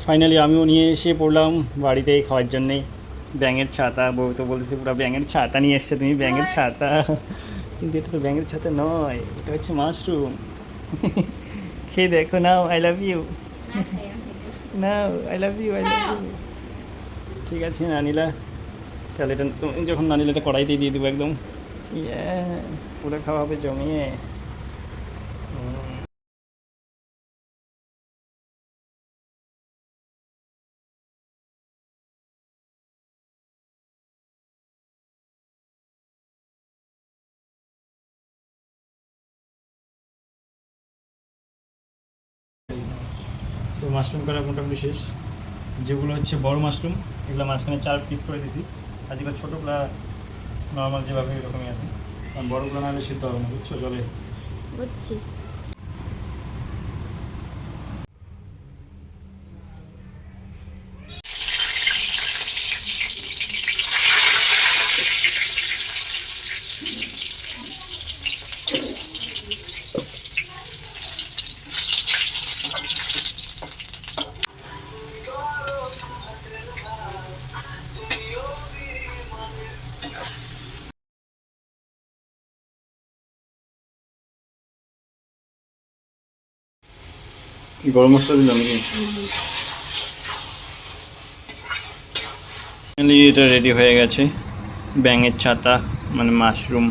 Finally আমিও নিয়ে এসে পড়লাম বাড়িতে খাওয়ার জন্যে ব্যাঙের ছাতা। বউ তো বলতেছে পুরো ব্যাঙের ছাতা নিয়ে এসছে তুমি, ব্যাঙের ছাতা। কিন্তু এটা তো ব্যাঙের ছাতা নয়, এটা হচ্ছে মাশরুম। খেয়ে দেখো, নাও, আই লাভ ইউ, নাও, I love you, I love you. ঠিক আছে নানিলা, তাহলে এটা তুমি যখন নানিলা এটা কড়াইতেই দিয়ে দেবো একদম। ইয়ে, পুরো খাওয়া হবে জমিয়ে। তো মাশরুম করা মোটামুটি শেষ। যেগুলো হচ্ছে বড় মাশরুম, এগুলো মাঝখানে 4 পিস করে দিছি। আর যেগুলো ছোটোগুলো নর্মাল যেভাবে এরকমই আছে, কারণ বড়গুলো না হলে সিদ্ধ হবে না, বুঝছো? জলে বুঝছি। গরম মশলা দিলাম নাকি? ফাইনালি এটা রেডি হয়ে গেছে, ব্যাঙের ছাতা মানে মাশরুম।